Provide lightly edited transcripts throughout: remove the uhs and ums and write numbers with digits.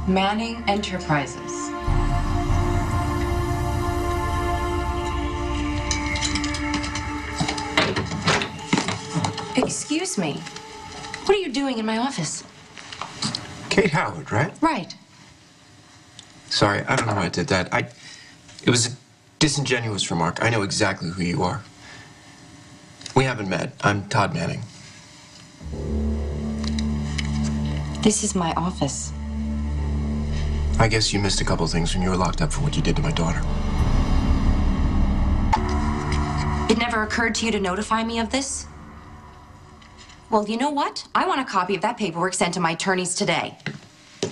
Manning Enterprises. Excuse me. What are you doing in my office? Kate Howard, right? Right. Sorry, I don't know why I did that. It was a disingenuous remark. I know exactly who you are. We haven't met. I'm Todd Manning. This is my office. I guess you missed a couple things when you were locked up for what you did to my daughter. It never occurred to you to notify me of this? Well, you know what? I want a copy of that paperwork sent to my attorneys today.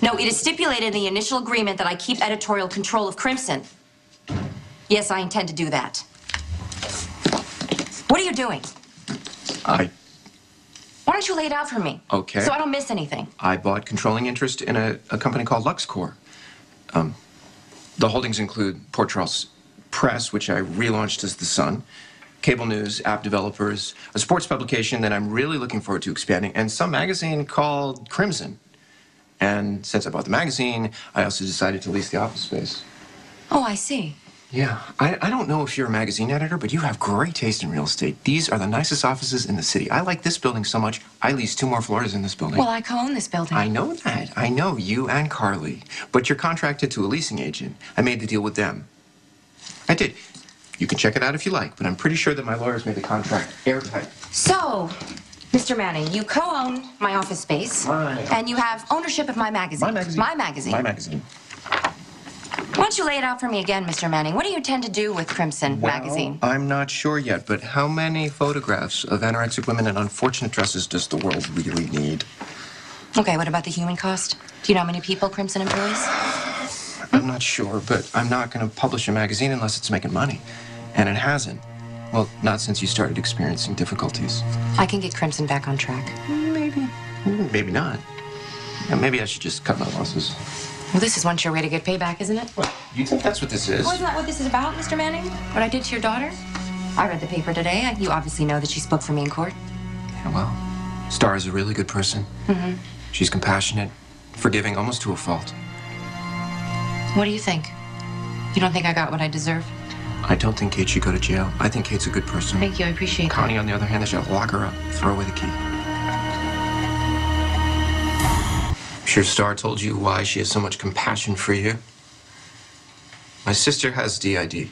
No, it is stipulated in the initial agreement that I keep editorial control of Crimson. Yes, I intend to do that. What are you doing? Why don't you lay it out for me? Okay. So I don't miss anything. I bought controlling interest in a company called LuxCorp. The holdings include Port Charles Press, which I relaunched as The Sun, cable news, app developers, a sports publication that I'm really looking forward to expanding, and some magazine called Crimson. And since I bought the magazine, I also decided to lease the office space. Oh, I see. Yeah, I don't know if you're a magazine editor, but you have great taste in real estate. These are the nicest offices in the city. I like this building so much, I lease 2 more floors in this building. Well, I co-own this building. I know that. I know, you and Carly. But you're contracted to a leasing agent. I made the deal with them. I did. You can check it out if you like, but I'm pretty sure that my lawyers made the contract airtight. So, Mr. Manning, you co-own my office space. Right. And you have ownership of my magazine. My magazine? My magazine. My magazine. Why don't you lay it out for me again, Mr. Manning? What do you intend to do with Crimson magazine? I'm not sure yet, but how many photographs of anorexic women in unfortunate dresses does the world really need? Okay, what about the human cost? Do you know how many people Crimson employs? I'm not sure, but I'm not going to publish a magazine unless it's making money. And it hasn't. Well, not since you started experiencing difficulties. I can get Crimson back on track. Maybe. Maybe not. Yeah, maybe I should just cut my losses. Well, this is one sure way to get payback, isn't it? What? You think that's what this is? Well, isn't that what this is about, Mr. Manning? What I did to your daughter? I read the paper today. You obviously know that she spoke for me in court. Yeah, well, Star is a really good person. Mm-hmm. She's compassionate, forgiving, almost to a fault. What do you think? You don't think I got what I deserve? I don't think Kate should go to jail. I think Kate's a good person. Thank you. I appreciate that. Connie, on the other hand, they should lock her up, throw away the key. I'm sure Star told you why she has so much compassion for you. My sister has DID.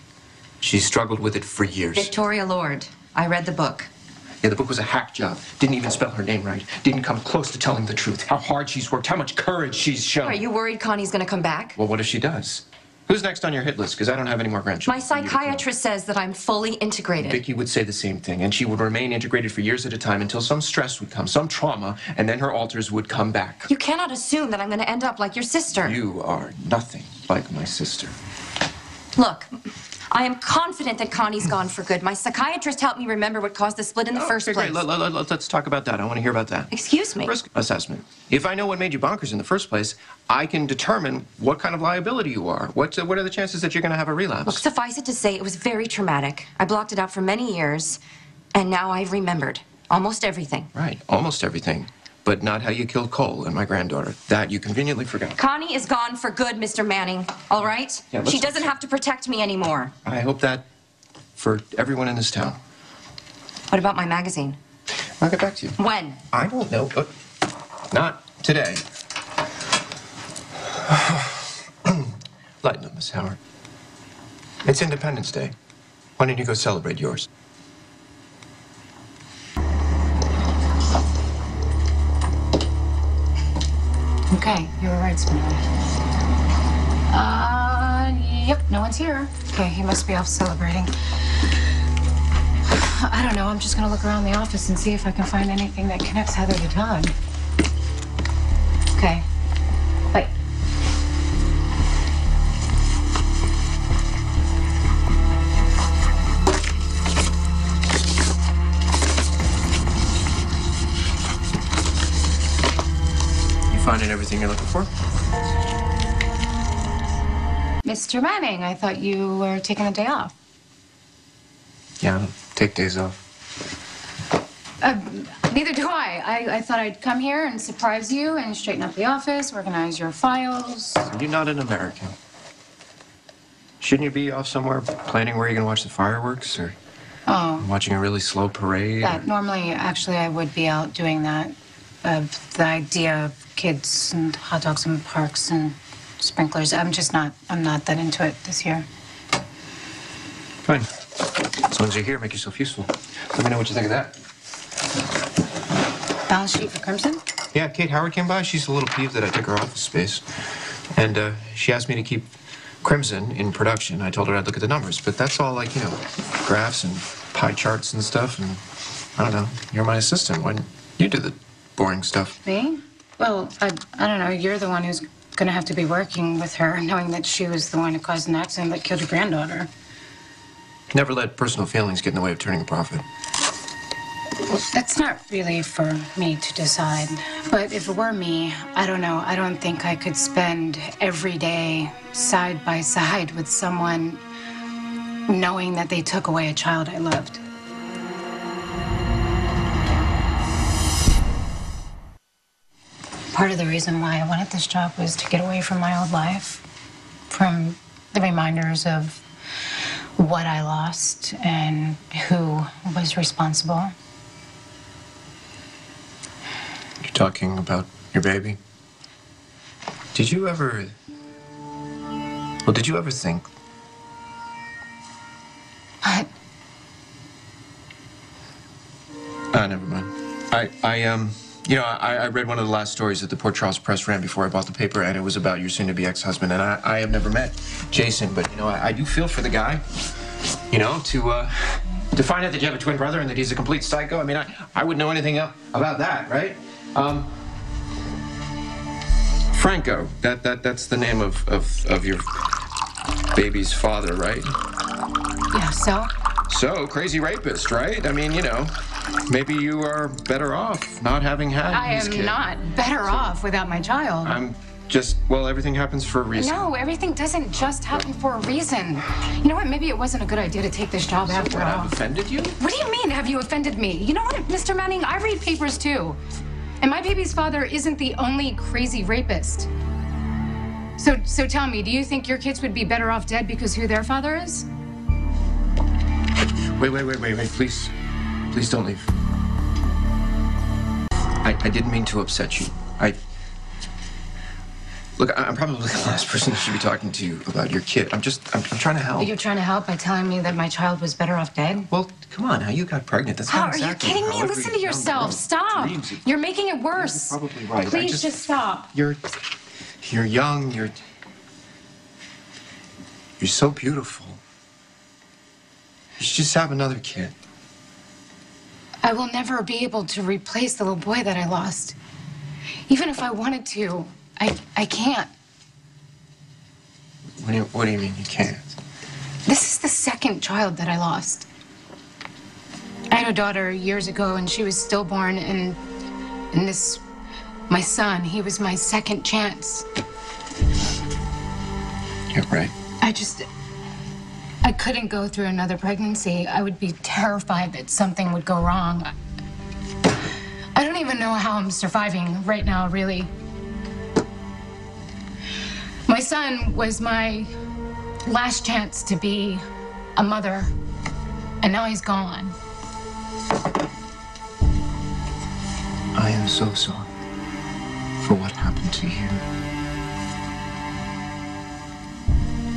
She's struggled with it for years. Victoria Lord. I read the book. Yeah, the book was a hack job. Didn't even spell her name right. Didn't come close to telling the truth. How hard she's worked, how much courage she's shown. Are you worried Connie's gonna come back? Well, what if she does? Who's next on your hit list? Because I don't have any more grandchildren. My psychiatrist says that I'm fully integrated. Vicky would say the same thing, and she would remain integrated for years at a time until some stress would come, some trauma, and then her alters would come back. You cannot assume that I'm gonna end up like your sister. You are nothing like my sister. Look, I am confident that Connie's gone for good. My psychiatrist helped me remember what caused the split in the first place. Great. Let's talk about that. I want to hear about that. Excuse me? Risk assessment. If I know what made you bonkers in the first place, I can determine what kind of liability you are. What are the chances that you're going to have a relapse? Look, suffice it to say, it was very traumatic. I blocked it out for many years, and now I've remembered almost everything. Right, almost everything. But not how you killed Cole and my granddaughter. That you conveniently forgot. Connie is gone for good, Mr. Manning. All right? Yeah, she doesn't have to protect me anymore. I hope that for everyone in this town. What about my magazine? I'll get back to you. When? I don't know, but not today. Lighten up, Miss Howard. It's Independence Day. Why don't you go celebrate yours? Okay, you were right, Spinelli. Yep, no one's here. Okay, he must be off celebrating. I don't know, I'm just gonna look around the office and see if I can find anything that connects Heather to Todd. Okay, bye. Finding everything you're looking for? Mr. Manning, I thought you were taking a day off. Yeah, I don't take days off. Neither do I. I thought I'd come here and surprise you and straighten up the office, organize your files. You're not an American. Shouldn't you be off somewhere planning where you're gonna watch the fireworks or watching a really slow parade? Yeah, normally, actually, I would be out doing that. The idea of kids and hot dogs and parks and sprinklers, I'm not that into it this year. Fine. As long as you're here, make yourself useful. Let me know what you think of that. Balance sheet for Crimson? Yeah, Kate Howard came by. She's a little peeved that I took her office space. And she asked me to keep Crimson in production. I told her I'd look at the numbers. But that's all like, graphs and pie charts and stuff. And I don't know. You're my assistant. Why don't you do the boring stuff? Me? Well, I don't know. You're the one who's going to have to be working with her, knowing that she was the one who caused an accident that killed your granddaughter. Never let personal feelings get in the way of turning a profit. That's not really for me to decide. But if it were me, I don't know. I don't think I could spend every day side by side with someone knowing that they took away a child I loved. Part of the reason why I wanted this job was to get away from my old life, from the reminders of what I lost and who was responsible. You're talking about your baby? Did you ever think? What? Never mind. I read one of the last stories that the Port Charles Press ran before I bought the paper, and it was about your soon-to-be ex-husband. And I have never met Jason, but, I do feel for the guy, to find out that you have a twin brother and that he's a complete psycho. I mean, I wouldn't know anything about that, right? Franco, that's the name of your baby's father, right? Yeah, so? So, crazy rapist, right? I mean, maybe you are better off not having had his kid. I am not better off without my child. Everything happens for a reason. No, everything doesn't just happen for a reason. You know what? Maybe it wasn't a good idea to take this job after all. I've offended you? What do you mean, have you offended me? You know what, Mr. Manning? I read papers too. And my baby's father isn't the only crazy rapist. So tell me, do you think your kids would be better off dead because who their father is? Wait, please. Please don't leave. I didn't mean to upset you. Look, I'm probably the last person who should be talking to you about your kid. I'm trying to help. You're trying to help by telling me that my child was better off dead? Well, come on, how you got pregnant? That's How not exactly are you kidding me? Listen to yourself. Stop. You're making it worse. You're probably right. Please just stop. You're young. You're so beautiful. You should just have another kid. I will never be able to replace the little boy that I lost. Even if I wanted to, I can't. What do you mean you can't? This is the second child that I lost. I had a daughter years ago, and she was stillborn, and my son, he was my second chance. You're right. I couldn't go through another pregnancy. I would be terrified that something would go wrong. I don't even know how I'm surviving right now, really. My son was my last chance to be a mother, and now he's gone. I am so sorry for what happened to you.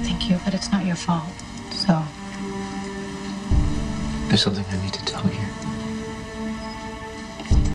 Thank you, but it's not your fault, so. There's something I need to tell you.